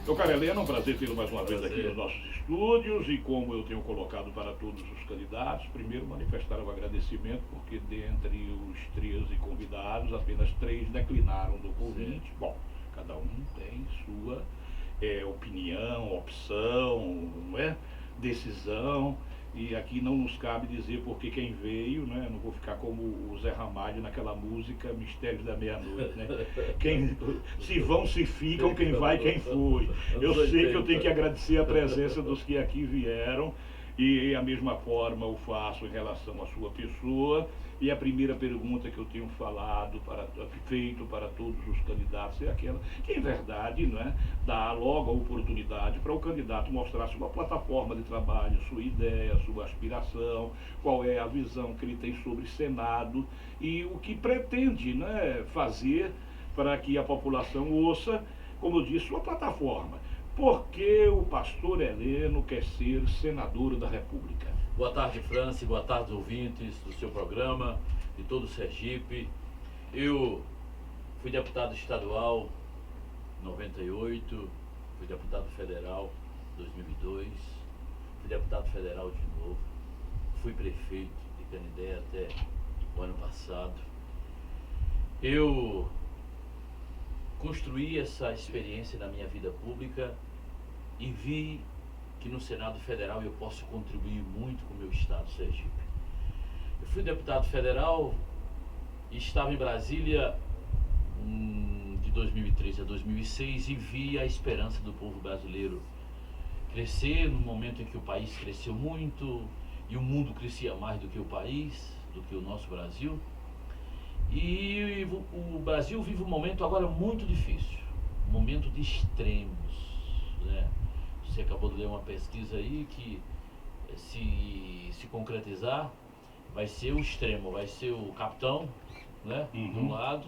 Meu caro Heleno, é um prazer tê-lo mais uma vez aqui Prazer. nos nossos estúdios e como eu tenho colocado para todos os candidatos, primeiro manifestar o agradecimento porque dentre os 13 convidados, apenas 3 declinaram do convite. Bom, cada um tem sua opinião, opção, não é? Decisão. E aqui não nos cabe dizer porque quem veio, né? Não vou ficar como o Zé Ramalho naquela música Mistérios da Meia-Noite, né? Quem, se vão, se ficam, quem vai, quem foi. Eu sei que eu tenho que agradecer a presença dos que aqui vieram e a mesma forma o faço em relação à sua pessoa. E a primeira pergunta que eu tenho feito para todos os candidatos é aquela que, em verdade, não é, dá logo a oportunidade para o candidato mostrar sua plataforma de trabalho, sua ideia, sua aspiração, qual é a visão que ele tem sobre Senado e o que pretende, né, fazer para que a população ouça, como eu disse, sua plataforma. Por que o pastor Heleno quer ser senador da República? Boa tarde, Franci, boa tarde, ouvintes do seu programa, de todo o Sergipe. Eu fui deputado estadual em 98, fui deputado federal em 2002, fui deputado federal de novo, fui prefeito de Canindé até o ano passado. Eu construí essa experiência na minha vida pública e vi que no Senado Federal eu posso contribuir muito com o meu estado, Sergipe. Eu fui deputado federal e estava em Brasília de 2003 a 2006 e vi a esperança do povo brasileiro crescer no momento em que o país cresceu muito e o mundo crescia mais do que o país, do que o nosso Brasil. E o Brasil vive um momento agora muito difícil, um momento de extremos, né? Você acabou de ler uma pesquisa aí que se concretizar vai ser o extremo, vai ser o capitão, né, de um lado,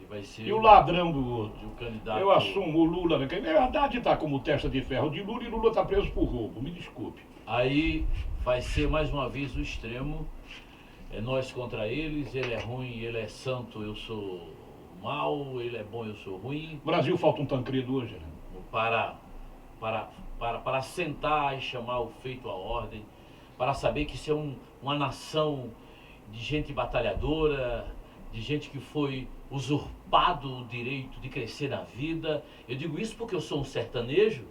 e vai ser o ladrão do outro. o candidato. Eu assumo o Lula, né? A Haddad está como testa de ferro de Lula e Lula está preso por roubo, me desculpe. Aí vai ser mais uma vez o extremo, nós contra eles, ele é ruim, ele é santo, eu sou mau, ele é bom, eu sou ruim. Brasil falta um Tancredo hoje, né? Para sentar e chamar o feito à ordem, para saber que isso é uma nação de gente batalhadora, de gente que foi usurpado o direito de crescer na vida. Eu digo isso porque eu sou um sertanejo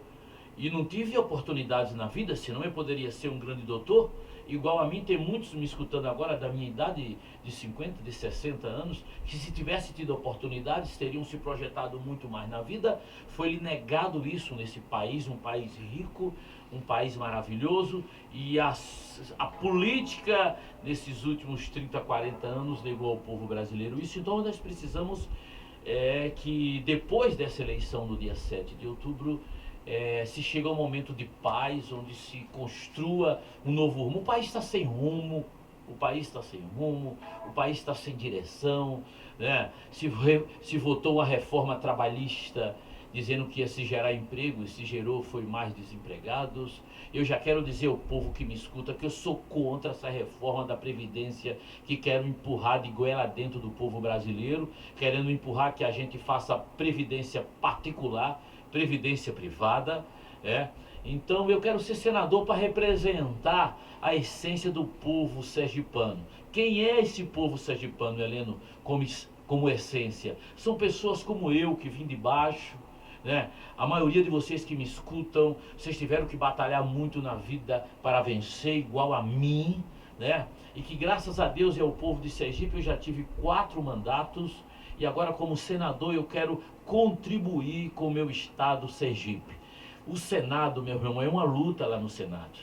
e não tive oportunidades na vida, senão eu poderia ser um grande doutor. Igual a mim, tem muitos me escutando agora da minha idade de 50, de 60 anos, que se tivesse tido oportunidades, teriam se projetado muito mais na vida. Foi-lhe negado isso nesse país, um país rico, um país maravilhoso, e a política nesses últimos 30, 40 anos negou ao povo brasileiro isso. Então nós precisamos que depois dessa eleição do dia 7 de outubro, se chega a um momento de paz, onde se construa um novo rumo. O país está sem rumo, o país está sem rumo, o país está sem direção, né? Se votou uma reforma trabalhista dizendo que ia se gerar emprego, e se gerou foi mais desempregados. Eu já quero dizer ao povo que me escuta que eu sou contra essa reforma da Previdência que quero empurrar de goela dentro do povo brasileiro, querendo empurrar que a gente faça previdência particular, previdência privada, Então eu quero ser senador para representar a essência do povo sergipano. Quem é esse povo sergipano, Heleno, como essência? São pessoas como eu, que vim de baixo, né? A maioria de vocês que me escutam, vocês tiveram que batalhar muito na vida para vencer, igual a mim, né? E que graças a Deus e ao povo de Sergipe eu já tive 4 mandatos. E agora, como senador, eu quero contribuir com o meu estado, Sergipe. O Senado, meu irmão, é uma luta lá no Senado.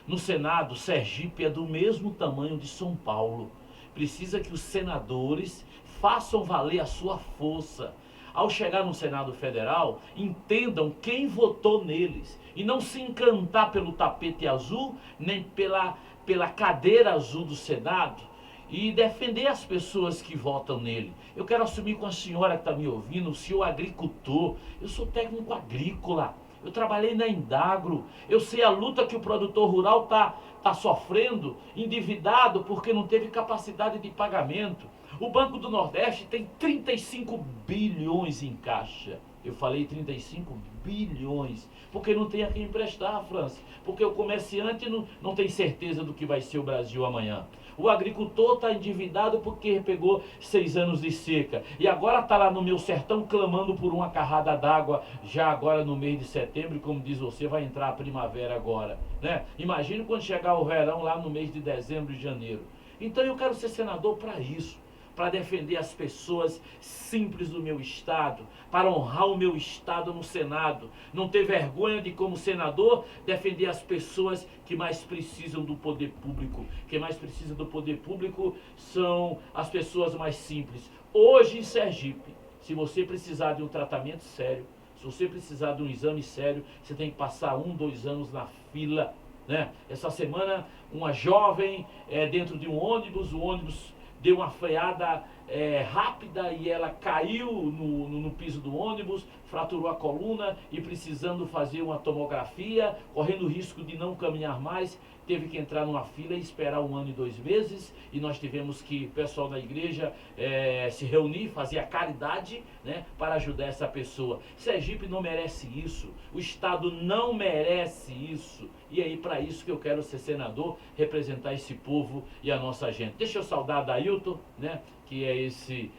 No Senado, Sergipe é do mesmo tamanho de São Paulo. Precisa que os senadores façam valer a sua força. Ao chegar no Senado Federal, entendam quem votou neles. E não se encantar pelo tapete azul, nem pela cadeira azul do Senado, e defender as pessoas que votam nele. Eu quero assumir com a senhora que está me ouvindo, o senhor agricultor. Eu sou técnico agrícola, eu trabalhei na Indagro, eu sei a luta que o produtor rural está sofrendo, endividado porque não teve capacidade de pagamento. O Banco do Nordeste tem 35 bilhões em caixa. Eu falei 35 bilhões, porque não tem a quem emprestar, França. Porque o comerciante não tem certeza do que vai ser o Brasil amanhã. O agricultor está endividado porque pegou 6 anos de seca. E agora está lá no meu sertão clamando por uma carrada d'água, já agora no mês de setembro, e como diz você, vai entrar a primavera agora, né? Imagine quando chegar o verão lá no mês de dezembro e janeiro. Então eu quero ser senador para isso, para defender as pessoas simples do meu estado, para honrar o meu estado no Senado, não ter vergonha de, como senador, defender as pessoas que mais precisam do poder público. Quem mais precisa do poder público são as pessoas mais simples. Hoje em Sergipe, se você precisar de um tratamento sério, se você precisar de um exame sério, você tem que passar 1, 2 anos na fila, né? Essa semana, uma jovem dentro de um ônibus, o ônibus deu uma freada rápida e ela caiu no piso do ônibus, fraturou a coluna e precisando fazer uma tomografia, correndo o risco de não caminhar mais, teve que entrar numa fila e esperar 1 ano e 2 meses, e nós tivemos que, o pessoal da igreja, se reunir, fazer a caridade, né, para ajudar essa pessoa. Sergipe não merece isso, o Estado não merece isso, e é para isso que eu quero ser senador, representar esse povo e a nossa gente. Deixa eu saudar Dailton, né, que é esse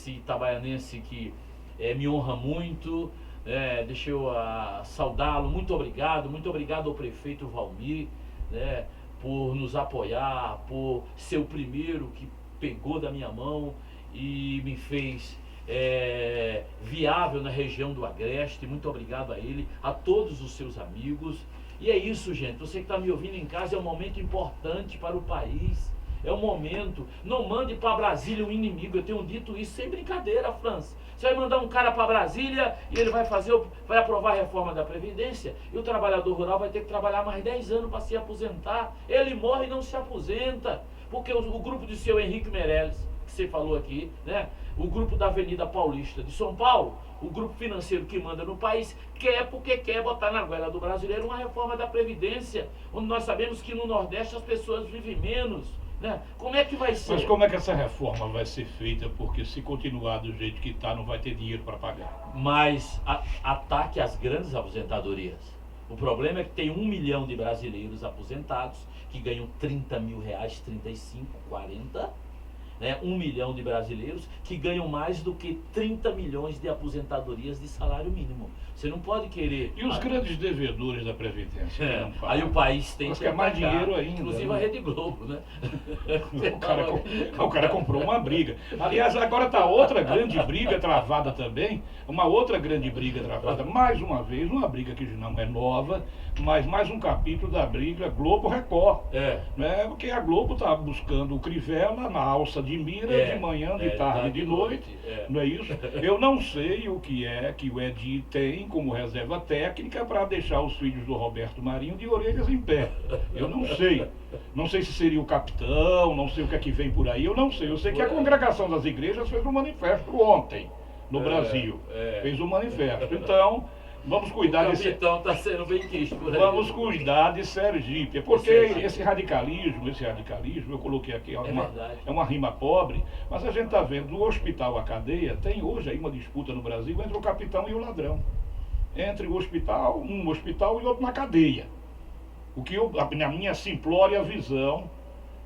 itabaianense que me honra muito, deixa eu saudá-lo, muito obrigado ao prefeito Valmir, né, por nos apoiar, por ser o primeiro que pegou da minha mão e me fez viável na região do Agreste. Muito obrigado a ele, a todos os seus amigos. E é isso, gente, você que está me ouvindo em casa, é um momento importante para o país. É um momento, não mande para Brasília um inimigo. Eu tenho dito isso sem brincadeira, França. Você vai mandar um cara para Brasília e ele vai aprovar a reforma da Previdência, e o trabalhador rural vai ter que trabalhar mais 10 anos para se aposentar. Ele morre e não se aposenta, porque o grupo de seu Henrique Meirelles, que você falou aqui, né? O grupo da Avenida Paulista de São Paulo, o grupo financeiro que manda no país, porque quer botar na goela do brasileiro uma reforma da Previdência, onde nós sabemos que no Nordeste as pessoas vivem menos. Né? Como é que vai ser? Mas como é que essa reforma vai ser feita? Porque se continuar do jeito que está, não vai ter dinheiro para pagar. Mas ataque às grandes aposentadorias. O problema é que tem 1 milhão de brasileiros aposentados que ganham 30 mil reais, 35, 40. 1 milhão de brasileiros que ganham mais do que 30 milhões de aposentadorias de salário mínimo. Você não pode querer... E os grandes devedores da Previdência? Aí o país tem que mais dinheiro ainda. Inclusive, né? A Rede Globo, né? O cara comprou uma briga. Aliás, agora está outra grande briga travada também. Uma outra grande briga travada. Mais uma vez, uma briga que não é nova, mas mais um capítulo da briga Globo-Record. Né? Porque a Globo está buscando o Crivella na alça de mira, de manhã, de tarde, de noite. Não é isso? Eu não sei o que é que o Edi tem como reserva técnica para deixar os filhos do Roberto Marinho de orelhas em pé. Eu não sei. Não sei se seria o capitão, não sei o que é que vem por aí, eu não sei. Eu sei que a Congregação das Igrejas fez um manifesto ontem no Brasil. Fez um manifesto. Então, vamos cuidar desse... O capitão está sendo bem quisto por aí. Vamos cuidar de Sergipe. Porque esse radicalismo, eu coloquei aqui, é uma rima pobre, mas a gente está vendo, do hospital à cadeia, tem hoje aí uma disputa no Brasil entre o capitão e o ladrão. Entre o hospital, um hospital e outro na cadeia. O que na minha simplória visão,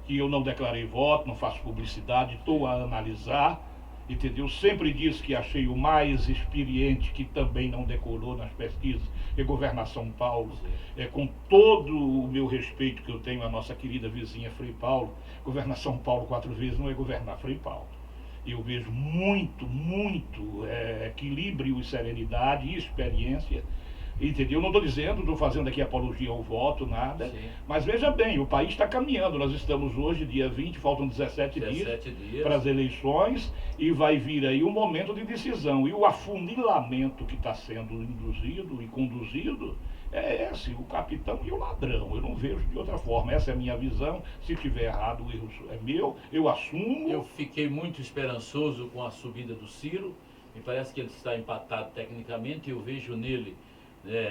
que eu não declarei voto, não faço publicidade, estou a analisar, entendeu? Sempre disse que achei o mais experiente, que também não decorou nas pesquisas, é governar São Paulo. Com todo o meu respeito que eu tenho à nossa querida vizinha Frei Paulo, governar São Paulo 4 vezes não é governar Frei Paulo. Eu vejo muito equilíbrio e serenidade e experiência, entendeu? Não estou dizendo, estou fazendo aqui apologia ao voto, nada. Sim. Mas veja bem, o país está caminhando. Nós estamos hoje, dia 20, faltam 17 dias para as eleições, e vai vir aí um momento de decisão. E o afunilamento que está sendo induzido e conduzido é esse, o capitão e o ladrão. Eu não vejo de outra forma. Essa é a minha visão. Se estiver errado, o erro é meu, eu assumo. Eu fiquei muito esperançoso com a subida do Ciro. Me parece que ele está empatado tecnicamente. Eu vejo nele,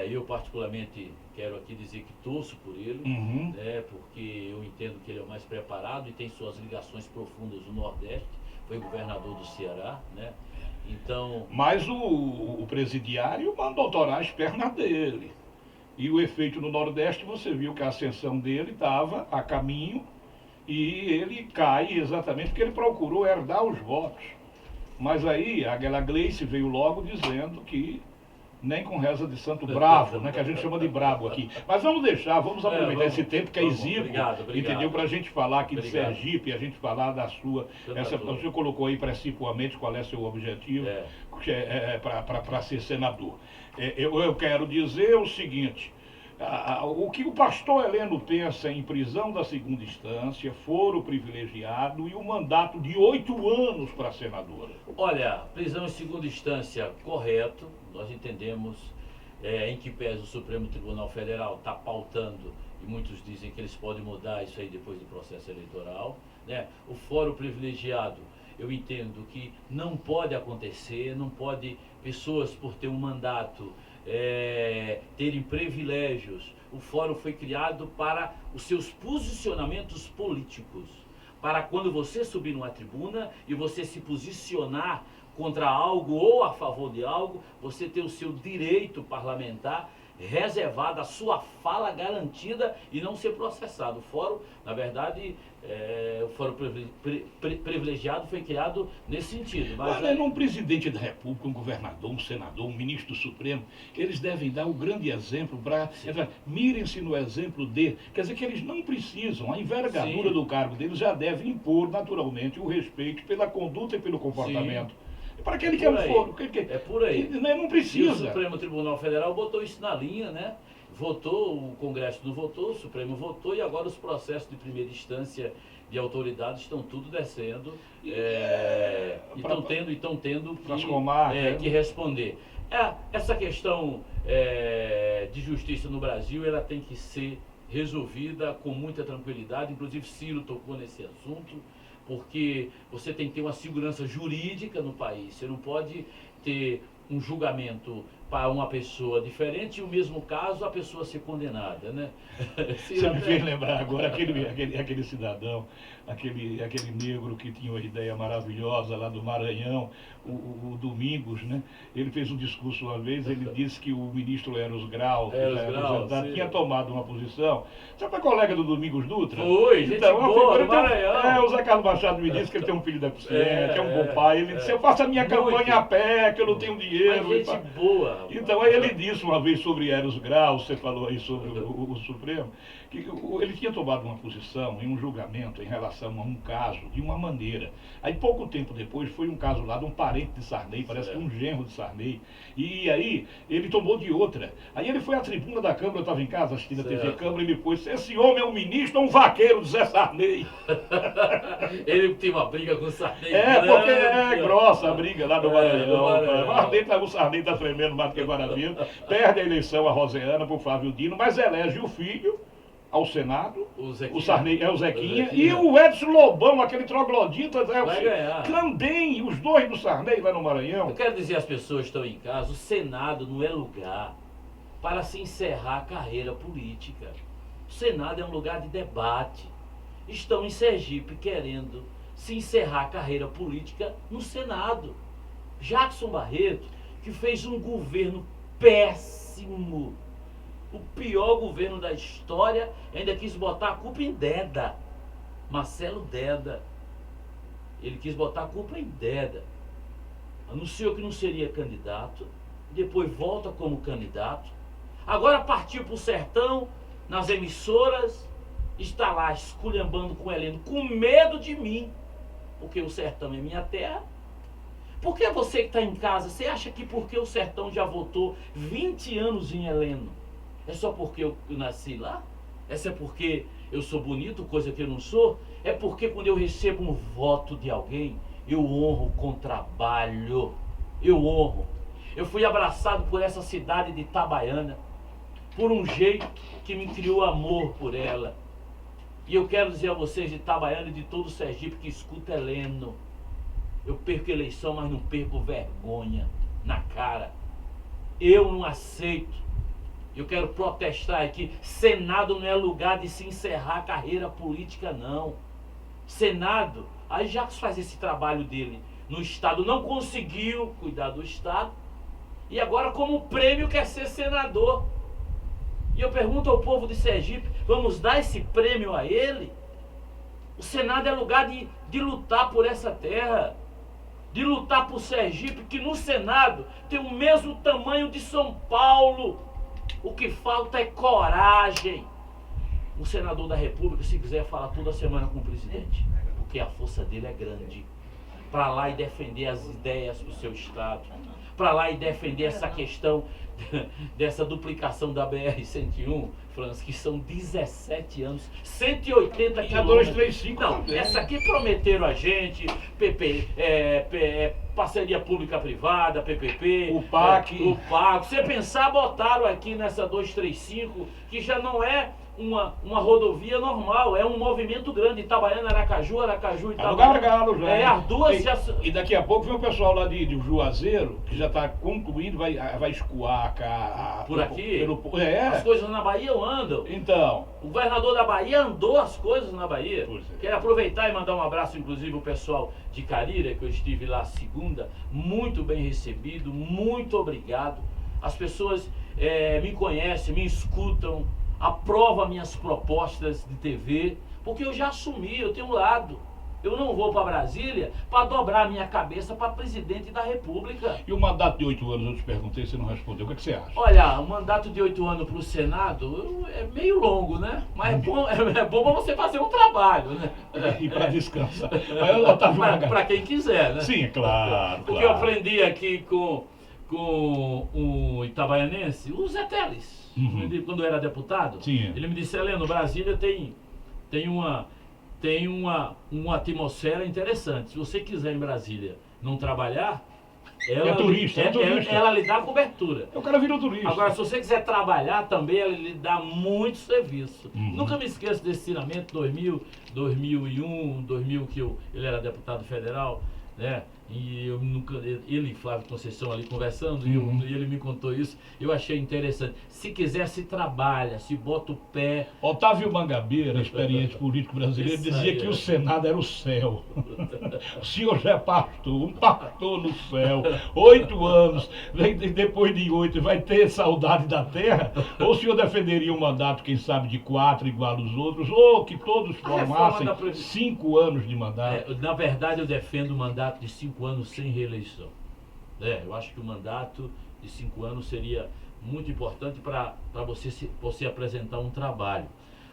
eu particularmente quero aqui dizer que torço por ele, porque eu entendo que ele é o mais preparado e tem suas ligações profundas no Nordeste, foi governador do Ceará, né? Então, Mas o presidiário mandou torar as pernas dele. E o efeito no Nordeste, você viu que a ascensão dele estava a caminho e ele cai exatamente porque ele procurou herdar os votos. Mas aí aquela Gleice veio logo dizendo que nem com reza de santo bravo, né, que a gente chama de brabo aqui. Mas vamos aproveitar esse tempo que é exíguo, entendeu? Para a gente falar aqui de Sergipe, a gente falar da sua... o senhor colocou aí precipuamente qual é seu objetivo para ser senador. Eu quero dizer o seguinte... O que o pastor Heleno pensa em prisão da segunda instância, foro privilegiado e um mandato de 8 anos para a senadora? Olha, prisão em segunda instância, correto. Nós entendemos em que pese o Supremo Tribunal Federal está pautando, e muitos dizem que eles podem mudar isso aí depois do processo eleitoral, né? O foro privilegiado, eu entendo que não pode acontecer, não pode pessoas por ter um mandato terem privilégios. O fórum foi criado para os seus posicionamentos políticos, para quando você subir numa tribuna e você se posicionar contra algo ou a favor de algo, você ter o seu direito parlamentar reservado, a sua fala garantida e não ser processado. O fórum, na verdade, o fórum privilegiado foi criado nesse sentido. Mas um presidente da República, um governador, um senador, um ministro do Supremo, eles devem dar um grande exemplo para... Mirem-se no exemplo dele. Quer dizer que eles não precisam, a envergadura do cargo deles já deve impor naturalmente o respeito pela conduta e pelo comportamento. Sim. Para que ele quer um foro? É por aí. Não precisa. E o Supremo Tribunal Federal botou isso na linha, né? Votou, o Congresso não votou, o Supremo votou, e agora os processos de primeira instância de autoridades estão tudo descendo e estão tendo que responder. Essa questão de justiça no Brasil, ela tem que ser resolvida com muita tranquilidade. Inclusive Ciro tocou nesse assunto, porque você tem que ter uma segurança jurídica no país. Você não pode ter um julgamento para uma pessoa diferente e o mesmo caso a pessoa ser condenada, né? Você me fez lembrar agora aquele cidadão, aquele negro que tinha uma ideia maravilhosa lá do Maranhão, o Domingos, né? Ele fez um discurso uma vez, ele disse que o ministro Eros Grau, tinha tomado uma posição. Você foi colega do Domingos Dutra? Foi, gente boa, do Maranhão. O Zé Carlos Machado me disse que ele tem um filho deficiente, é um bom pai. Ele disse, eu faço a minha campanha a pé, que eu não tenho dinheiro. Mas gente boa. Então aí ele disse uma vez sobre Eros Grau, você falou aí sobre o Supremo, que ele tinha tomado uma posição em um julgamento em relação a um caso de uma maneira. Aí pouco tempo depois foi um caso lá de um parente de Sarney, parece que um genro de Sarney, e aí ele tomou de outra. Aí ele foi à tribuna da Câmara, eu estava em casa assistindo a TV Câmara, e ele pôs, esse homem é um ministro ou um vaqueiro do Zé Sarney? Ele tem uma briga com o Sarney. Porque é grossa a briga lá do Maranhão. O Sarney está tremendo mais do que maravilha. Perde a eleição a Roseana por Flávio Dino, mas elege o filho ao Senado, o Sarney o Zequinha, e o Edson Lobão, aquele troglodita, também, os dois do Sarney lá no Maranhão. Eu quero dizer às pessoas que estão em casa, o Senado não é lugar para se encerrar a carreira política. O Senado é um lugar de debate. Estão em Sergipe querendo se encerrar a carreira política no Senado. Jackson Barreto, que fez um governo péssimo, o pior governo da história, ainda quis botar a culpa em Deda, Marcelo Deda. Ele quis botar a culpa em Deda. Anunciou que não seria candidato, depois volta como candidato. Agora partiu para o sertão, nas emissoras, está lá esculhambando com o Heleno, com medo de mim, porque o sertão é minha terra. Por que você que está em casa, você acha que porque o sertão já votou 20 anos em Heleno, é só porque eu nasci lá? É porque eu sou bonito, coisa que eu não sou? É porque quando eu recebo um voto de alguém, eu honro com trabalho. Eu honro. Eu fui abraçado por essa cidade de Itabaiana, por um jeito que me criou amor por ela. E eu quero dizer a vocês de Itabaiana e de todo o Sergipe que escuta Heleno, eu perco eleição, mas não perco vergonha na cara. Eu não aceito. Eu quero protestar aqui. Senado não é lugar de se encerrar a carreira política, não. Senado, Aí Jacques faz esse trabalho dele no Estado, não conseguiu cuidar do Estado, e agora como prêmio quer ser senador. E eu pergunto ao povo de Sergipe, vamos dar esse prêmio a ele? O Senado é lugar de lutar por essa terra, de lutar por Sergipe, que no Senado tem o mesmo tamanho de São Paulo. O que falta é coragem. O senador da República, se quiser, fala toda semana com o presidente, porque a força dele é grande. Para lá e defender as ideias do seu Estado, para lá e defender essa questão dessa duplicação da BR-101, Franz, que são 17 anos, 180 E a quilômetros. 235 Não, também. essa aqui prometeram a gente, parceria pública-privada, PPP, O PAC. o PAC. Você pensar, botaram aqui nessa 235, que já não é uma rodovia normal, é um movimento grande, Itabaiana, Aracaju, Aracaju, Tá no Itabaiana. gargalo já. É, as duas e, já... E daqui a pouco vem o pessoal lá de Juazeiro, que já está concluindo, vai escoar Por aqui? As As coisas na Bahia andam. Então, O governador da Bahia andou as coisas na Bahia. Pois é. Quero aproveitar e mandar um abraço, inclusive, ao pessoal de Carira, que eu estive lá segunda. Muito bem recebido, muito obrigado. As pessoas me conhecem, me escutam, aprovam minhas propostas de TV, porque eu já assumi, eu tenho um lado. Eu não vou para Brasília para dobrar a minha cabeça para presidente da República. e o mandato de 8 anos, eu te perguntei, você não respondeu. O que, é que você acha? Olha, o mandato de 8 anos para o Senado é meio longo, né? Mas é bom para você fazer um trabalho, né? E para descansar. Aí o Otávio Magalhães. Para quem quiser, né? Sim, é claro. O que eu aprendi aqui com o itabaianense, o Zé Teles, quando eu era deputado, Sim. ele me disse, Heleno, Brasília tem uma atmosfera interessante. Se você quiser em Brasília não trabalhar, ela, turista. ela lhe dá cobertura. O cara virou turista. Agora, se você quiser trabalhar também, ela lhe dá muito serviço. Nunca me esqueço desse ensinamento, 2000, 2001, 2000, que ele era deputado federal, né? E eu nunca, ele e Flávio Conceição ali conversando, e ele me contou isso, eu achei interessante. Se quiser, se trabalha, se bota o pé. Otávio Mangabeira, experiente político brasileiro, Isso dizia aí, que é. o Senado era o céu. O senhor já é pastor, um pastor no céu. 8 anos, depois de 8, vai ter saudade da terra? Ou o senhor defenderia um mandato, quem sabe, de 4 igual aos outros? Ou que todos formassem 5 anos de mandato? Na verdade, eu defendo o mandato de 5 anos sem reeleição. Eu acho que o mandato de 5 anos seria muito importante para você apresentar um trabalho.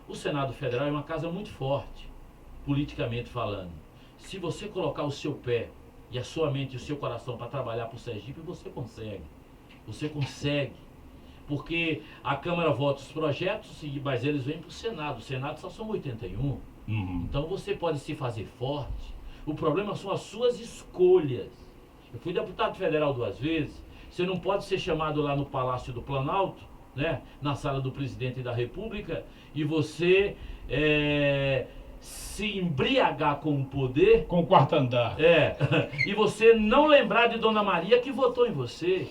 O Senado Federal é uma casa muito forte, politicamente falando. Se você colocar o seu pé e a sua mente e o seu coração para trabalhar para o Sergipe, você consegue. Você consegue. Porque a Câmara vota os projetos, mas eles vêm para o Senado. O Senado só são 81. Então você pode se fazer forte. O problema são as suas escolhas. Eu fui deputado federal 2 vezes. Você não pode ser chamado lá no Palácio do Planalto, né, na sala do presidente da República, e você se embriagar com o poder. Com o quarto andar. E você não lembrar de Dona Maria que votou em você.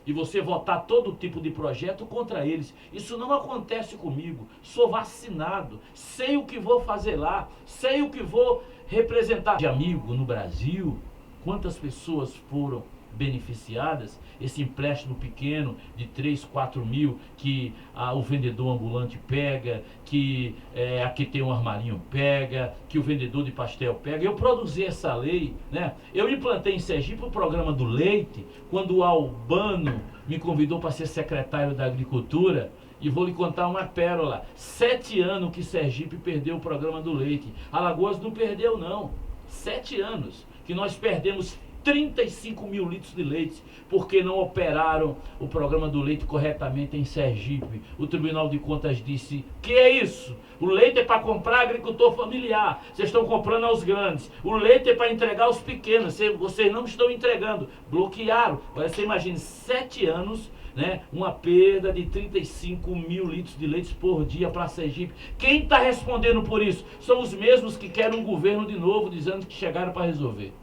E você votar todo tipo de projeto contra eles. Isso não acontece comigo. Sou vacinado. Sei o que vou fazer lá. Sei o que vou representar de amigo no Brasil. Quantas pessoas foram beneficiadas? Esse empréstimo pequeno de 3, 4 mil que o vendedor ambulante pega, que aqui tem um armarinho pega, que o vendedor de pastel pega. Eu produzi essa lei, né? Eu implantei em Sergipe o programa do leite, quando o Albano me convidou para ser secretário da Agricultura. E vou lhe contar uma pérola. 7 anos que Sergipe perdeu o programa do leite. Alagoas não perdeu, não. 7 anos que nós perdemos 35 mil litros de leite, porque não operaram o programa do leite corretamente em Sergipe. O Tribunal de Contas disse, que é isso? O leite é para comprar agricultor familiar, vocês estão comprando aos grandes. O leite é para entregar aos pequenos, vocês não estão entregando. Bloquearam. Agora você imagina, 7 anos, né, uma perda de 35 mil litros de leite por dia para Sergipe. Quem está respondendo por isso? São os mesmos que querem um governo de novo, dizendo que chegaram para resolver.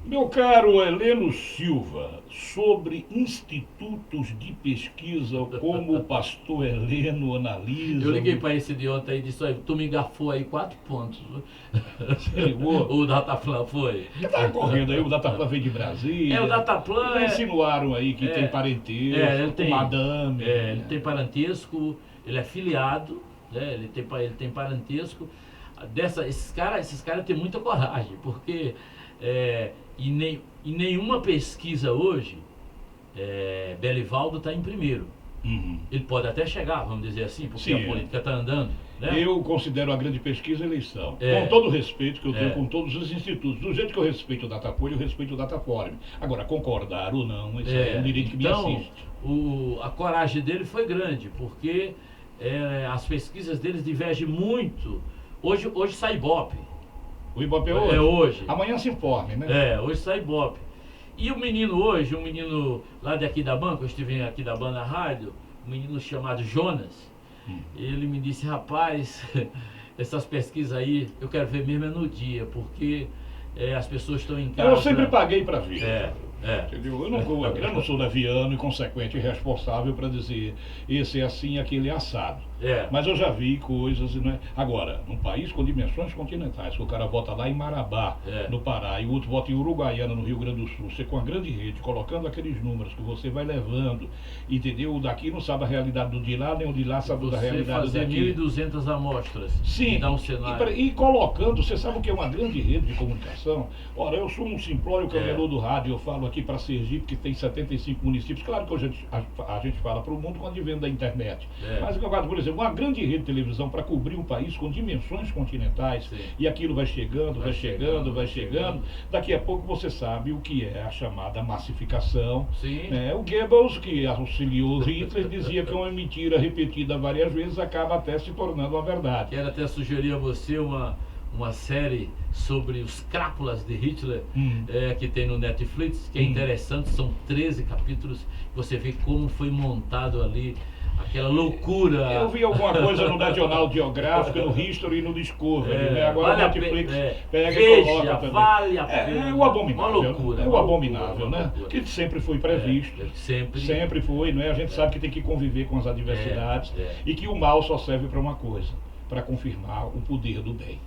Meu caro Heleno Silva, sobre institutos de pesquisa, como o pastor Heleno analisa... Eu liguei para esse de ontem e disse, olha, tu me engafou aí 4 pontos. Você ligou? O Dataplan foi. Você estava correndo aí, o Dataplan veio de Brasília. O Dataplan... Insinuaram aí que tem parentesco, ele tem, madame. ele tem parentesco, ele é filiado, né? Ele tem parentesco. Esses caras têm muita coragem, porque em nenhuma pesquisa hoje, Belivaldo está em primeiro. Uhum. Ele pode até chegar, vamos dizer assim, porque Sim, a política está andando. Né? Eu considero a grande pesquisa a eleição. Com todo o respeito que eu tenho com todos os institutos. Do jeito que eu respeito o Datafolha, eu respeito o Dataforum. Agora, concordar ou não, esse é um direito que me assiste. A coragem dele foi grande, porque as pesquisas deles divergem muito. Hoje sai Ibope. O Ibope é hoje? É hoje. Amanhã se informe, né? Hoje sai Ibope. E o menino hoje, um menino lá daqui da banca, eu estive aqui da banda rádio, um menino chamado Jonas, ele me disse, rapaz, essas pesquisas aí, eu quero ver mesmo no dia, porque as pessoas estão em casa... Eu sempre paguei para ver. Entendeu? Eu não sou leviano e consequente e responsável para dizer esse é assim, aquele é assado. Mas eu já vi coisas, né? Agora, num país com dimensões continentais, que o cara vota lá em Marabá, no Pará, e o outro vota em Uruguaiana, no Rio Grande do Sul, você com a grande rede, colocando aqueles números que você vai levando, entendeu? O daqui não sabe a realidade do de lá, nem o de lá sabe da realidade do daqui. Você fazer 1.200 amostras. Sim, e dar um cenário. E colocando, você sabe o que é uma grande rede de comunicação? Ora, eu sou um simplório camelô do rádio, eu falo aqui para Sergipe, que tem 75 municípios. Claro que a gente fala para o mundo com o advento da internet. Mas, por exemplo, uma grande rede de televisão para cobrir um país com dimensões continentais, e aquilo vai chegando, vai chegando. Daqui a pouco você sabe o que é a chamada massificação. O Goebbels, que auxiliou Hitler, dizia que uma mentira repetida várias vezes acaba até se tornando uma verdade. Quero até sugerir a você uma série sobre os crápulas de Hitler, que tem no Netflix, que é interessante, são 13 capítulos, você vê como foi montado ali, aquela loucura. Eu vi alguma coisa no National Geographic, no History e no Discovery, né? Agora vale o Netflix pega veja, e coloca também. Vale a pena. É o abominável. Uma loucura. É o abominável, né? Que sempre foi previsto. Sempre foi, não é? A gente sabe que tem que conviver com as adversidades e que o mal só serve para uma coisa, para confirmar o poder do bem.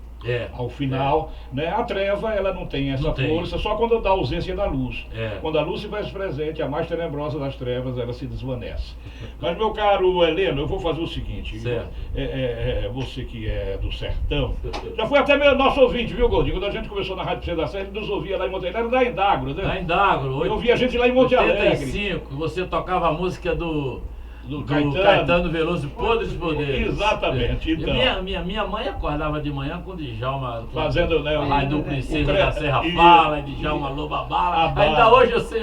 Ao final, né, a treva ela não tem essa força, só quando dá ausência da luz. Quando a luz se faz presente, a mais tenebrosa das trevas, ela se desvanece. Mas, meu caro Heleno, eu vou fazer o seguinte. Você que é do sertão, já foi até nosso ouvinte, viu, Gordinho? Quando a gente começou na Rádio Precisa da Serra, ele nos ouvia lá em Monte Alegre, era da Indagro, né? Da Indagro. Eu ouvia a gente lá em Monte Alegre. 85, você tocava a música do Caetano Veloso, Podres Poderes. Exatamente. Então. Minha mãe acordava de manhã com o Djalma fazendo, né, a do Princesa da Serra Fala, Djalma Loba Bala. Ainda hoje eu sei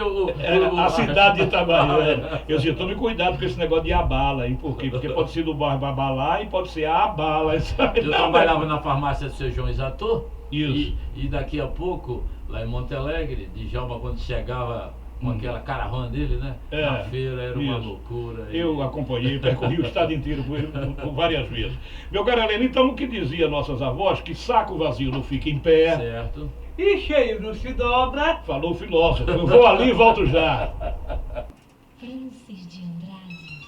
a cidade de Itabaiana. Eu dizia, tome cuidado com esse negócio de abala, hein? Por quê? Porque pode ser do bairro Babalá e pode ser a bala. Eu trabalhava na farmácia do seu João Isator. Isso. E daqui a pouco, lá em Monte Alegre, Djalma, quando chegava com aquela caravana dele, né? Na feira, era uma loucura. Eu acompanhei, percorri o estado inteiro com ele por várias vezes. Meu caro Heleno, então o que dizia nossas avós, que saco vazio não fica em pé. Certo. E cheio não se dobra. Falou o filósofo. Eu vou ali e volto já. Francis de Andrade.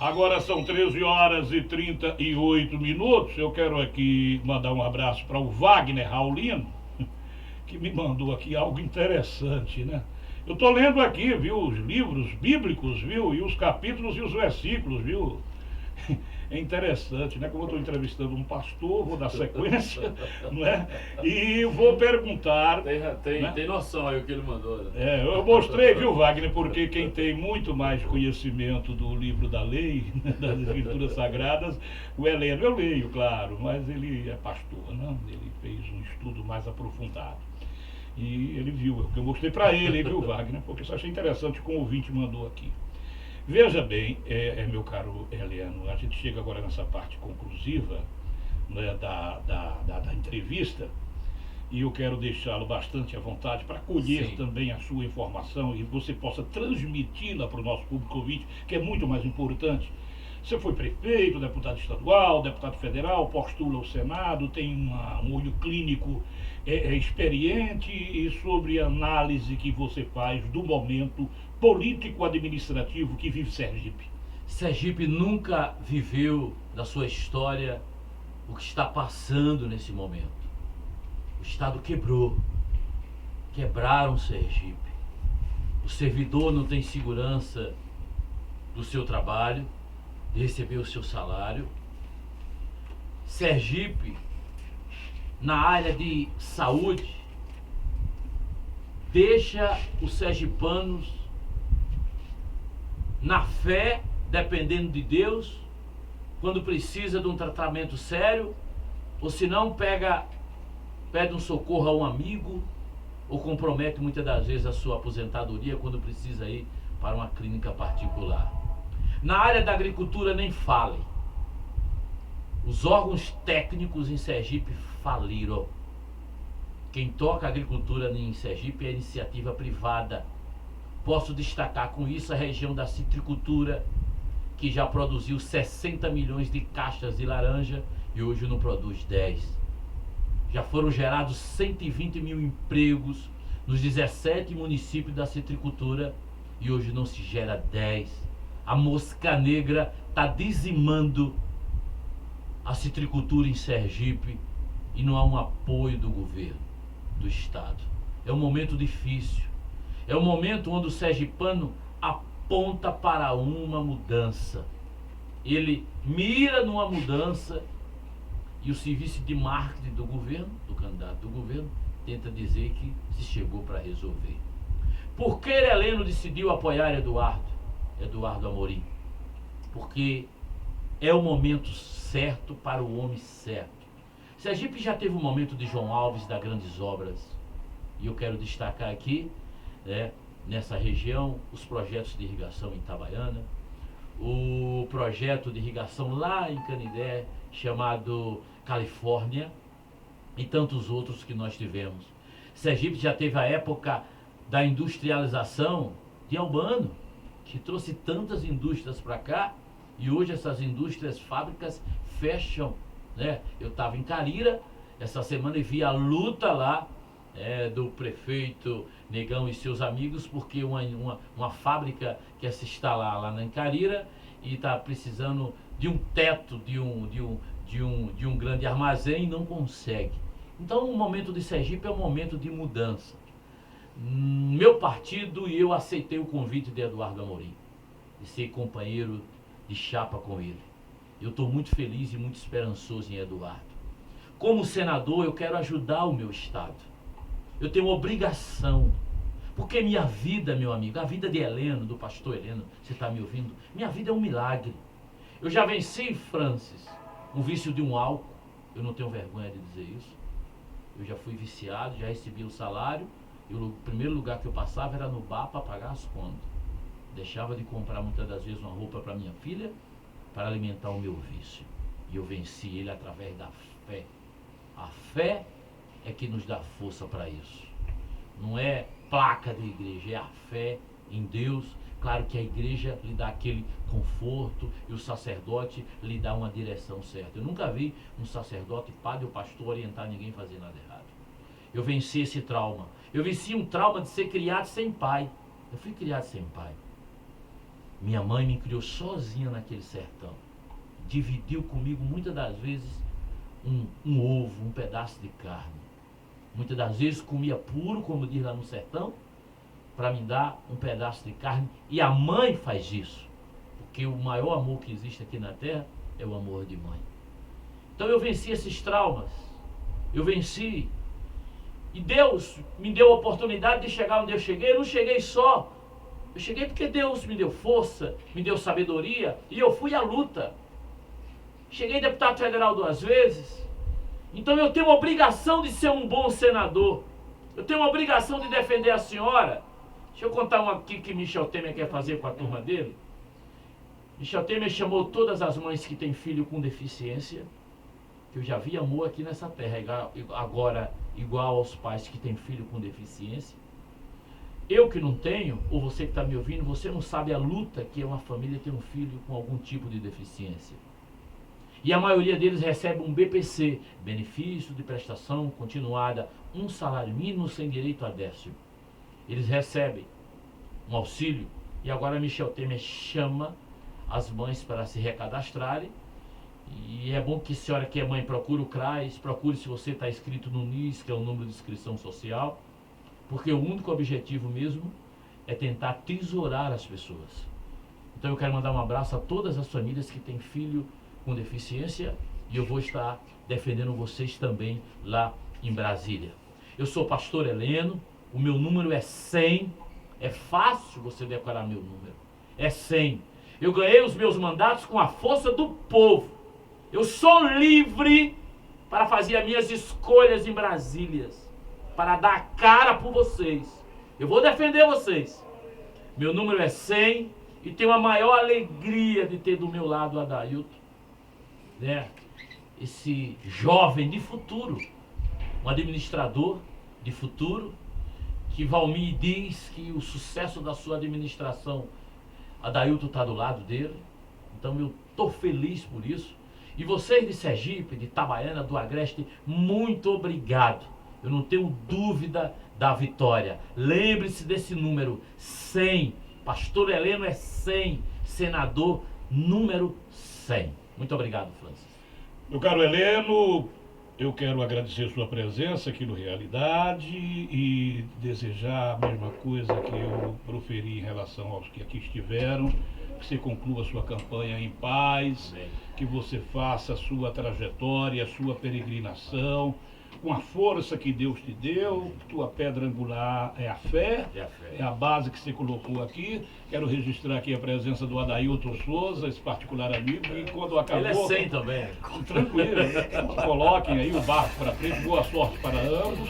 Agora são 13h38. Eu quero aqui mandar um abraço para o Wagner Raulino, que me mandou aqui algo interessante, né? Eu estou lendo aqui, viu, os livros bíblicos, viu, e os capítulos e os versículos, viu. É interessante, né? Como eu estou entrevistando um pastor, vou dar sequência, não é? E vou perguntar... Tem noção aí o que ele mandou, né? Eu mostrei, viu, Wagner, porque quem tem muito mais conhecimento do livro da lei, das escrituras sagradas, o Heleno, eu leio, claro, mas ele é pastor, né? Ele fez um estudo mais aprofundado. E ele viu, o que eu mostrei para ele, viu, Wagner? Porque eu achei interessante como o ouvinte mandou aqui. Veja bem, meu caro Heleno, a gente chega agora nessa parte conclusiva, né, da entrevista, e eu quero deixá-lo bastante à vontade para colher também a sua informação e você possa transmiti-la para o nosso público ouvinte, que é muito mais importante. Você foi prefeito, deputado estadual, deputado federal, postula ao Senado, tem um olho clínico experiente e sobre a análise que você faz do momento político-administrativo que vive Sergipe. Sergipe nunca viveu da sua história o que está passando nesse momento. O Estado quebrou. Quebraram Sergipe. O servidor não tem segurança do seu trabalho, de receber o seu salário. Sergipe, na área de saúde, deixa os sergipanos na fé, dependendo de Deus, quando precisa de um tratamento sério, ou se não pede um socorro a um amigo, ou compromete muitas das vezes a sua aposentadoria quando precisa ir para uma clínica particular. Na área da agricultura nem fale. Os órgãos técnicos em Sergipe faliram. Quem toca a agricultura em Sergipe é a iniciativa privada. Posso destacar com isso a região da citricultura, que já produziu 60 milhões de caixas de laranja e hoje não produz 10. Já foram gerados 120 mil empregos nos 17 municípios da citricultura e hoje não se gera 10. A mosca negra está dizimando a citricultura em Sergipe e não há um apoio do governo, do Estado. É um momento difícil. É um momento onde o sergipano aponta para uma mudança. Ele mira numa mudança e o serviço de marketing do governo, do candidato do governo, tenta dizer que se chegou para resolver. Por que Heleno decidiu apoiar Eduardo Amorim? Porque é o momento certo para o homem certo. Sergipe já teve um momento de João Alves, das grandes obras. E eu quero destacar aqui, nessa região, os projetos de irrigação em Itabaiana, o projeto de irrigação lá em Canindé, chamado Califórnia, e tantos outros que nós tivemos. Sergipe já teve a época da industrialização de Albano, que trouxe tantas indústrias para cá, e hoje essas indústrias, fábricas fecham, né? Eu estava em Carira essa semana e vi a luta lá do prefeito Negão e seus amigos, porque uma fábrica quer se instalar lá na Carira e está precisando de um teto, de um grande armazém, e não consegue. Então o momento de Sergipe é um momento de mudança. Meu partido e eu aceitei o convite de Eduardo Amorim, de ser companheiro de chapa com ele. Eu estou muito feliz e muito esperançoso em Eduardo. Como senador, eu quero ajudar o meu estado. Eu tenho obrigação, porque minha vida, meu amigo, a vida de Heleno, do pastor Heleno, você está me ouvindo? Minha vida é um milagre. Eu já venci, Francis, um vício de um álcool. Eu não tenho vergonha de dizer isso. Eu já fui viciado, já recebi o salário. E o primeiro lugar que eu passava era no bar para pagar as contas. Deixava de comprar muitas das vezes uma roupa para minha filha para alimentar o meu vício. E eu venci ele através da fé. A fé é que nos dá força para isso. Não é placa de igreja, é a fé em Deus. Claro que a igreja lhe dá aquele conforto e o sacerdote lhe dá uma direção certa. Eu nunca vi um sacerdote, padre ou pastor orientar ninguém a fazer nada errado. Eu venci esse trauma. Eu venci um trauma de ser criado sem pai. Eu fui criado sem pai. Minha mãe me criou sozinha naquele sertão. Dividiu comigo muitas das vezes um ovo, um pedaço de carne. Muitas das vezes comia puro, como diz lá no sertão, para me dar um pedaço de carne. E a mãe faz isso. Porque o maior amor que existe aqui na terra é o amor de mãe. Então eu venci esses traumas. Eu venci. E Deus me deu a oportunidade de chegar onde eu cheguei. Eu não cheguei só. Eu cheguei porque Deus me deu força, me deu sabedoria. E eu fui à luta. Cheguei deputado federal 2 vezes. Então eu tenho a obrigação de ser um bom senador. Eu tenho a obrigação de defender a senhora. Deixa eu contar uma aqui que Michel Temer quer fazer com a turma dele. Michel Temer chamou todas as mães que têm filho com deficiência, que eu já vi amor aqui nessa terra, agora igual aos pais que têm filho com deficiência. Eu que não tenho, ou você que está me ouvindo, você não sabe a luta que é uma família ter um filho com algum tipo de deficiência. E a maioria deles recebe um BPC, benefício de prestação continuada, um salário mínimo sem direito a décimo. Eles recebem um auxílio e agora Michel Temer chama as mães para se recadastrarem. E é bom que a senhora que é mãe procure o CRAS, procure se você está inscrito no NIS, que é o número de inscrição social, porque o único objetivo mesmo é tentar tesourar as pessoas. Então eu quero mandar um abraço a todas as famílias que têm filho com deficiência e eu vou estar defendendo vocês também lá em Brasília. Eu sou o pastor Heleno, o meu número é 100, é fácil você decorar meu número, é 100. Eu ganhei os meus mandatos com a força do povo. Eu sou livre para fazer as minhas escolhas em Brasília, para dar a cara por vocês. Eu vou defender vocês. Meu número é 100 e tenho a maior alegria de ter do meu lado o Adailton, né? Esse jovem de futuro, um administrador de futuro, que Valmir diz que o sucesso da sua administração, Adailton está do lado dele. Então eu estou feliz por isso. E vocês de Sergipe, de Itabaiana, do Agreste, muito obrigado. Eu não tenho dúvida da vitória. Lembre-se desse número, 100. Pastor Heleno é 100. Senador número 100. Muito obrigado, Francis. Meu caro Heleno, eu quero agradecer sua presença aqui no Realidade e desejar a mesma coisa que eu proferi em relação aos que aqui estiveram, que você conclua sua campanha em paz, Amém. Que você faça a sua trajetória, a sua peregrinação, com a força que Deus te deu. Tua pedra angular é a fé, é a base que você colocou aqui. Quero registrar aqui a presença do Adailton Souza, esse particular amigo, e quando acabou... Ele é 100 também. Tranquilo, coloquem aí o barco para frente, boa sorte para ambos.